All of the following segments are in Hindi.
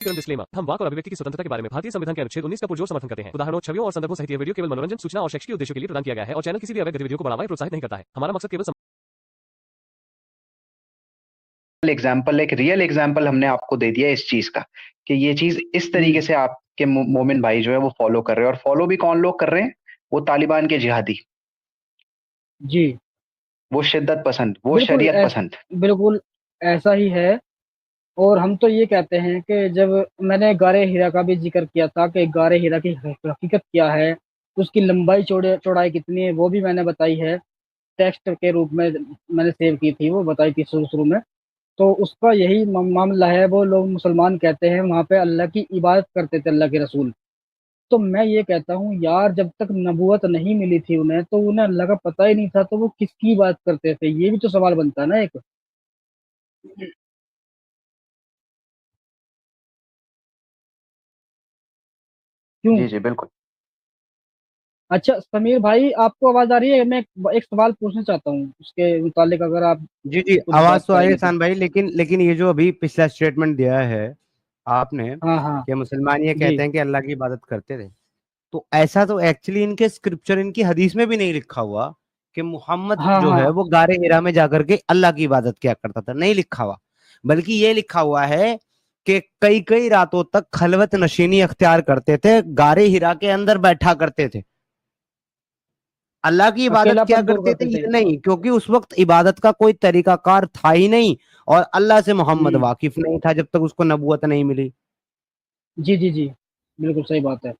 डिस्क्लेमर। हम वाक और अभिव्यक्ति की स्वतंत्रता के बारे में भारतीय संविधान के अनुच्छेद 19 का पुरजोर समर्थन करते हैं। उदाहरणों, छवियों और संदर्भों सहित यह वीडियो केवल मनोरंजन, सूचना और शैक्षिक उद्देश्यों के लिए प्रदान किया गया है और चैनल किसी भी अवैध गतिविधियों को बढ़ावा या प्रोत्साहित नहीं करता है। हमारा मकसद केवल एग्जाम्पल, एक रियल एग्जाम्पल हमने आपको दे दिया इस चीज का कि ये चीज इस तरीके से आपके मोमिन भाई जो है वो फॉलो कर रहे हैं। और फॉलो भी कौन लोग कर रहे हैं? वो तालिबान के जिहादी, जी वो शिद्दत पसंद, वो बिल्कुल शरीयत पसंद। बिल्कुल ऐसा ही है। और हम तो ये कहते हैं कि जब मैंने गारे हीरा का भी जिक्र किया था कि गारे हीरा की हकीकत क्या है, उसकी लंबाई चौड़ाई कितनी है, वो भी मैंने बताई है। टेक्स्ट के रूप में मैंने सेव की थी, वो बताई थी शुरू शुरू में। तो उसका यही मामला है। वो लोग मुसलमान कहते हैं वहाँ पे अल्लाह की इबादत करते थे, अल्लाह के रसूल। तो मैं ये कहता हूँ यार, जब तक नबूवत नहीं मिली थी उन्हें, तो उन्हें अल्लाह का पता ही नहीं था, तो वो किसकी बात करते थे? ये भी तो सवाल बनता है ना एक। क्यों? जी जी बिल्कुल। अच्छा समीर भाई, आपको आवाज आ रही है? मैं एक सवाल पूछना चाहता हूँ उसके मुतालिक, अगर आप जी जी, कुछ आवाज बात तो आ रही है करेंगे तो। सान भाई, लेकिन ये जो अभी पिछला स्टेटमेंट दिया है आपने हाँ हाँ। कि मुसलमान ये जी कहते हैं कि अल्लाह की इबादत करते थे, तो ऐसा तो एक्चुअली इनके स्क्रिप्चर, इनकी हदीस में भी नहीं लिखा हुआ कि मोहम्मद हाँ जो हाँ। है वो गारे हिरा में जाकर के अल्लाह की इबादत किया करता था, नहीं लिखा हुआ। बल्कि ये लिखा हुआ है कि कई कई रातों तक खलवत नशीनी अख्तियार करते थे, गारे हिरा के अंदर बैठा करते थे, अल्लाह की इबादत क्या अकेलापन दूर करते थे करते थे। ये नहीं, क्योंकि उस वक्त इबादत का कोई तरीकाकार था ही नहीं, और अल्लाह से मोहम्मद हम्म। वाकिफ नहीं था जब तक उसको नबूवत नहीं मिली। जी जी जी, बिल्कुल सही बात है।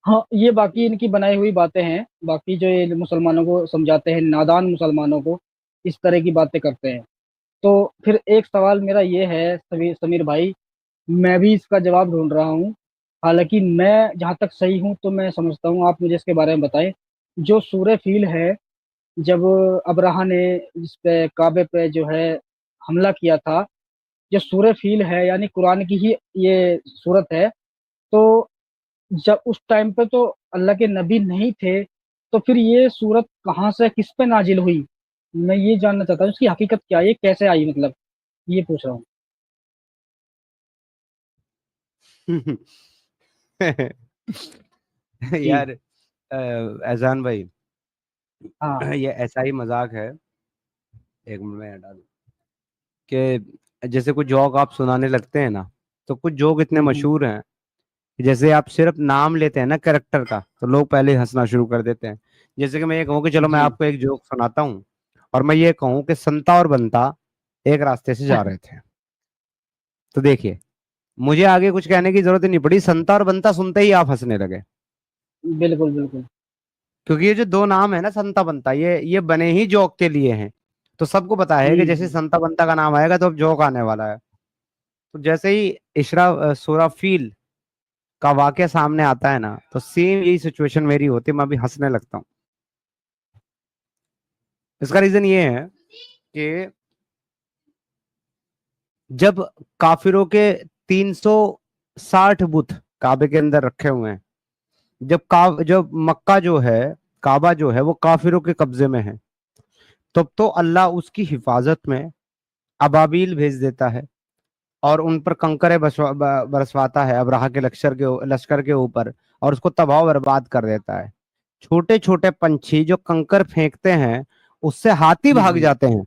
हाँ, ये बाकी इनकी बनाई हुई बातें हैं। बाकी जो ये मुसलमानों को समझाते हैं, नादान मुसलमानों को इस तरह की बातें करते हैं। तो फिर एक सवाल मेरा ये है समीर समीर भाई, मैं भी इसका जवाब ढूंढ रहा हूँ। हालांकि मैं जहाँ तक सही हूँ तो मैं समझता हूँ, आप मुझे इसके बारे में बताएं। जो सूरह फील है, जब अब्राहा ने इस पे काबे पे जो है हमला किया था, जो सूरह फील है यानी कुरान की ही ये सूरत है। तो जब उस टाइम पे तो अल्लाह के नबी नहीं थे, तो फिर ये सूरत कहाँ से, किस पे नाजिल हुई? मैं ये जानना चाहता हूँ इसकी हकीकत क्या है, ये कैसे आई, मतलब ये पूछ रहा हूँ। जी। यार एहसान भाई, हाँ। ये ऐसा ही मजाक है, एक मिनट में हटा दूं कि जैसे कुछ जोक आप सुनाने लगते हैं ना, तो कुछ जोक इतने हम्म। मशहूर हैं कि जैसे आप सिर्फ नाम लेते हैं ना कैरेक्टर का, तो लोग पहले ही हंसना शुरू कर देते हैं। जैसे कि मैं ये कहूँ कि चलो मैं जी। आपको एक जोक सुनाता हूँ, और मैं ये कहूँ कि संता और बंता एक रास्ते से जा रहे थे, तो देखिए, मुझे आगे कुछ कहने की जरूरत ही नहीं पड़ी, संता और बंता सुनते ही आप हंसने लगे। बिल्कुल बिल्कुल। क्योंकि ये जो दो नाम है ना, संता बंता, ये बने ही जोक के लिए हैं। तो सबको पता है कि जैसे हम्म। संता बंता का नाम आएगा तो अब जोक आने वाला है। तो जैसे ही सूरा फील का वाक्य सामने आता है ना, तो सेम यही सिचुएशन मेरी होती है, मैं भी हंसने लगता हूँ। इसका रीजन ये है कि जब काफिरों के 360 बुत काबे के अंदर रखे हुए हैं, जब मक्का जो है, काबा जो है वो काफिरों के कब्जे में है, तब तो अल्लाह उसकी हिफाजत में अबाबील भेज देता है और उन पर कंकरे बरसवाता है अब्राहा के लश्कर के ऊपर, और उसको तबाह बर्बाद कर देता है। छोटे छोटे पंछी जो कंकर फेंकते हैं, उससे हाथी भाग हम्म। जाते हैं।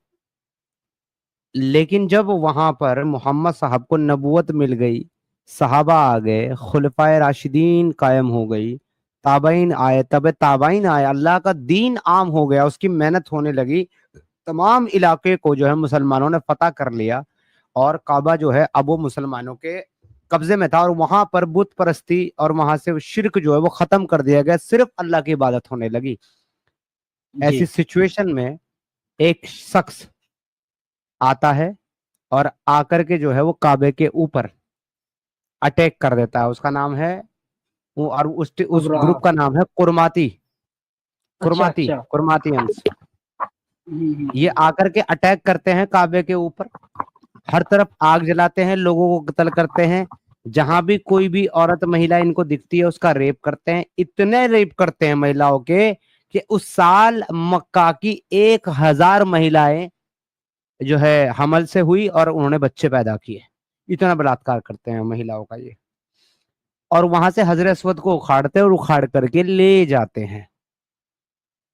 लेकिन जब वहां पर मोहम्मद साहब को नबूवत मिल गई, सहाबा आ गए, खुलफाए राशिदीन कायम हो गई, ताबाइन आए, तबे ताबाइन आए, अल्लाह का दीन आम हो गया, उसकी मेहनत होने लगी, तमाम इलाके को जो है मुसलमानों ने फतह कर लिया, और काबा जो है अब वो मुसलमानों के कब्जे में था, और वहां पर बुत परस्ती और वहां से शिर्क जो है वो खत्म कर दिया गया, सिर्फ अल्लाह की इबादत होने लगी। जी। ऐसी सिचुएशन में एक शख्स आता है और आकर के जो है वो काबे के ऊपर अटैक कर देता है। उसका नाम है और उस अब्राहा। ग्रुप का नाम है कुरमाती, अच्छा अच्छा। कुरमातियंस। ये हम्म। आकर के अटैक करते हैं काबे के ऊपर, हर तरफ आग जलाते हैं, लोगों को कत्ल करते हैं, जहां भी कोई भी औरत महिला इनको दिखती है उसका रेप करते हैं। इतने रेप करते हैं महिलाओं के कि उस साल मक्का की 1000 महिलाएं जो है हमल से हुई और उन्होंने बच्चे पैदा किए। इतना बलात्कार करते हैं महिलाओं का ये। और वहां से हजरत अस्वद को उखाड़ते हैं और उखाड़ करके ले जाते हैं।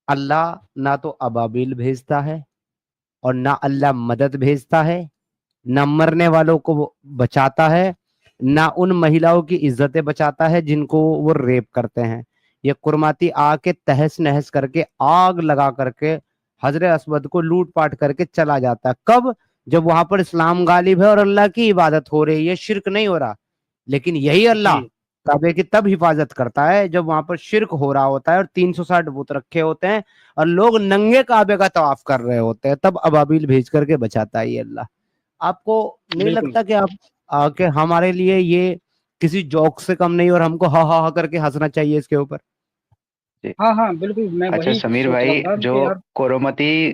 अल्लाह ना तो अबाबिल भेजता है और ना अल्लाह मदद भेजता है, ना मरने वालों को वो बचाता है, ना उन महिलाओं की इज्जतें बचाता है जिनको वो रेप करते हैं। ये कुरमाती आके तहस नहस करके आग लगा करके हजरत अस्वद को लूट पाट करके चला जाता है। कब? जब वहां पर इस्लाम गालिब है और अल्लाह की इबादत हो रही है, शिर्क नहीं हो रहा। लेकिन यही अल्लाह जी काबे की तब हिफाजत करता है जब वहां पर शिर्क हो रहा होता है और 360 बुत रखे होते हैं और लोग नंगे काबे का तवाफ कर रहे होते हैं, तब अबाबिल भेज करके बचाता है ये अल्लाह। आपको नहीं बिल्कुल। लगता कि आप कि हमारे लिए ये किसी जोक से कम नहीं और हमको हा हा हा करके हंसना चाहिए इसके ऊपर? हाँ हाँ बिल्कुल, मैं अच्छा वही समीर सोच रहा भाई, था जो कि यार। कोरोमती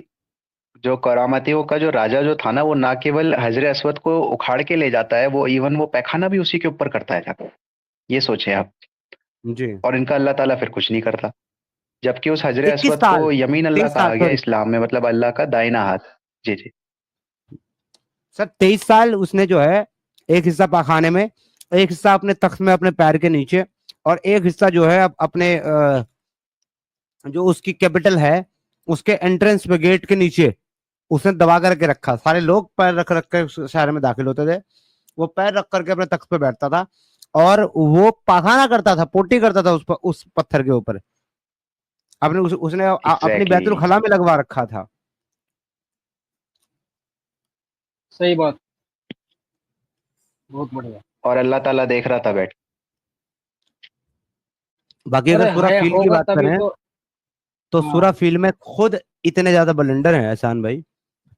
जो करामतियों का जो राजा जो था ना, वो ना केवल हजरत अस्वद को उखाड़ के ले जाता है, वो इवन वो पैखाना भी उसी के ऊपर करता है जाकर। ये सोचे आप। जी। और इनका अल्लाह ताला फिर कुछ नहीं करता, जबकि उस हजरत 21 अस्वद को साल यमीन अल्लाह 23 साल कहा गया सॉरी इस्लाम में, मतलब अल्लाह का दाहिना हाथ। जी जी। सर, 23 साल उसने जो है, एक हिस्सा पाखाने में, एक हिस्सा अपने तख्त में अपने पैर के नीचे, और एक हिस्सा जो है अपने जो उसकी कैपिटल है उसके एंट्रेंस पे गेट के नीचे उसने दबा करके रखा। सारे लोग पैर रख रख के उस शहर में दाखिल होते थे, वो पैर रख करके अपने तख्त पे बैठता था और वो पाखाना करता था, पोटी करता था उस पत्थर के ऊपर। उसने अपनी एग्जैक्टली बैतुल खला में लगवा रखा था। सही बात, बहुत बढ़िया। और अल्लाह ताला देख रहा था बैठ। बाकी अरे अगर सूरा है, फील की होगा बात तभी करें तो सूरा हाँ फील में खुद इतने ज्यादा ब्लंडर हैं एहसान भाई।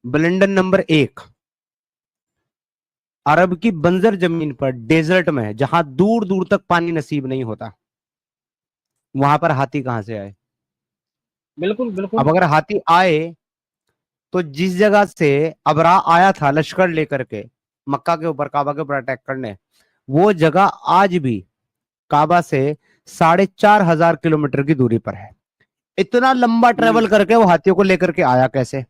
ब्लंडर नंबर 1, अरब की बंजर जमीन पर डेजर्ट में जहां दूर दूर तक पानी नसीब नहीं होता, वहां पर हाथी कहां से आए? बिल्कुल बिल्कुल। अब अगर हाथी आए तो जिस जगह से अबरा आया था लश्कर लेकर के मक्का के ऊपर, काबा के ऊपर अटैक करने, वो जगह आज भी काबा से 4,500 किलोमीटर की दूरी पर है। इतना लंबा ट्रेवल करके वो हाथियों को लेकर के आया कैसे?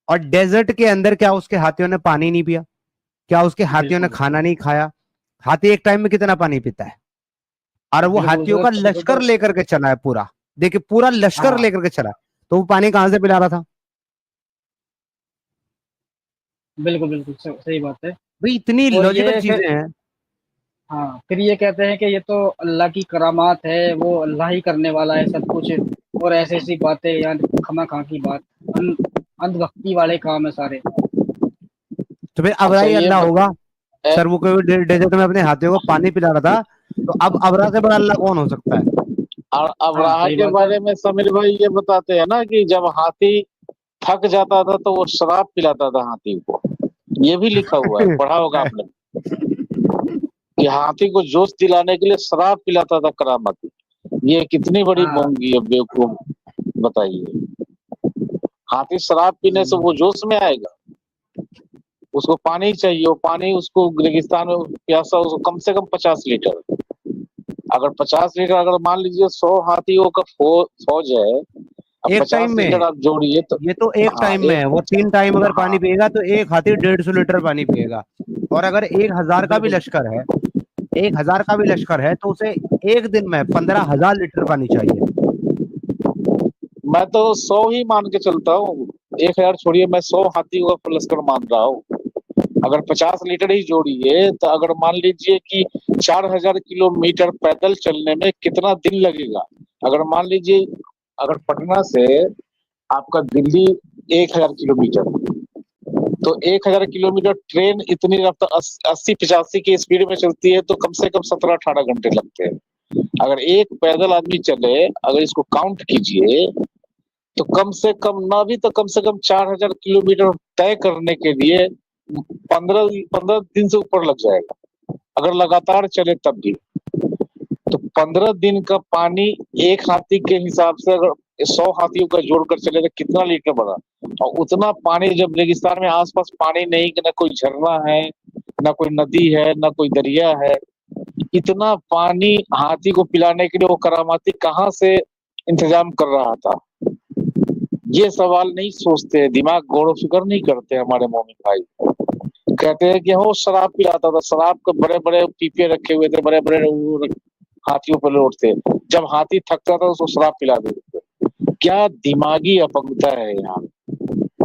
और डेजर्ट के अंदर क्या उसके हाथियों ने पानी नहीं पिया? क्या उसके हाथियों ने बिल्कुल खाना नहीं खाया? हाथी एक टाइम में कितना पानी पीता है? और वो बिल्कुल हाथियों का उधर लश्कर तो लेकर के चला है पूरा। देखिए, पूरा लश्कर हाँ लेकर के चला है, तो वो पानी कहां से पिला रहा था? बिल्कुल बिल्कुल, सही बात है। भाई इतनी और लॉजिकल ये फिर चीजें हैं। हाँ, फिर ये कहते हैं कि ये तो अल्लाह की करामात है, वो अल्लाह ही करने वाला है सब कुछ। और ऐसी ऐसी बातें यार, खमा खा की बात, अंधभक्ति वाले काम है सारे। तो फिर अच्छा अबराई ये अल्लाह होगा? ए, सर, वो कोई डेजर्ट में अपने हाथियों को पानी पिला रहा था, तो अब अबरा से बड़ा अल्लाह कौन हो सकता है? हाँ अबराहा सही के बात है। बारे में समीर भाई ये बताते हैं ना कि जब हाथी थक जाता था तो वो शराब पिलाता था हाथी को। ये भी लिखा हुआ है, पढ़ा होगा आपने कि हाथी को जोश दिलाने के लिए शराब पिलाता था करामाती। ये कितनी बड़ी हाँ मोंगी है, बेवकूफ, बताइए। हाथी शराब पीने से वो जोश में आएगा? उसको पानी चाहिए, वो पानी उसको रेगिस्तान में प्यासा, उसको कम से कम 50 लीटर। अगर 50 लीटर, अगर मान लीजिए 100 हाथियों का फौज है, अब एक टाइम 50 लीटर में? आप जोड़िए तो ये तो एक हाँ टाइम में है, वो एक 3 टाइम अगर पानी हाँ पिएगा तो एक हाथी 150 लीटर पानी पिएगा। और अगर 1,000 का भी बिल्कुल लश्कर है, 1,000 का भी लश्कर है, तो उसे एक दिन में 15,000 लीटर पानी चाहिए। मैं तो 100 ही मान के चलता हूँ। 1,000 छोड़िए, मैं 100 हाथियों का लश्कर मान रहा हूँ। अगर 50 लीटर ही जोड़िए तो अगर मान लीजिए कि 4,000 किलोमीटर पैदल चलने में कितना दिन लगेगा। अगर मान लीजिए, अगर पटना से आपका दिल्ली 1,000 किलोमीटर, तो 1,000 किलोमीटर ट्रेन इतनी रफ्तार 80-85 की स्पीड में चलती है तो कम से कम 17-18 घंटे लगते हैं। अगर एक पैदल आदमी चले, अगर इसको काउंट कीजिए, तो कम से कम ना भी तो कम से कम 4,000 किलोमीटर तय करने के लिए 15 दिन से ऊपर लग जाएगा, अगर लगातार चले तब भी। तो 15 दिन का पानी एक हाथी के हिसाब से अगर 100 हाथियों का जोड़कर चले तो कितना लीटर बना। और उतना पानी जब रेगिस्तान में आसपास पानी नहीं, कि ना कोई झरना है, ना कोई नदी है, ना कोई दरिया है, इतना पानी हाथी को पिलाने के लिए वो करामाती कहाँ से इंतजाम कर रहा था? ये सवाल नहीं सोचते, दिमाग गौर फिक्र नहीं करते हमारे मोमिन भाई। कहते हैं कि वो शराब पिलाता था, शराब के बड़े बड़े पीपे रखे हुए थे, बड़े बड़े हाथियों पर लोटते, जब हाथी थकता था उसको शराब पिला देते थे। क्या दिमागी अपंगता है यार,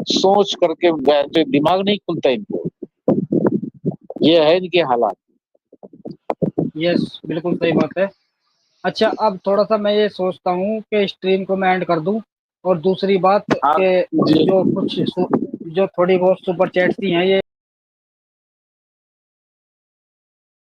सोच करके बैठे, दिमाग नहीं खुलता इनको, ये है इनके हालात। यस, बिल्कुल सही बात है। अच्छा, अब थोड़ा सा मैं ये सोचता हूँ कि स्ट्रीम को मैं एंड कर दूं, और दूसरी बात हाँ कि जी। जो थोड़ी बहुत सुपर चैट्स ही हैं ये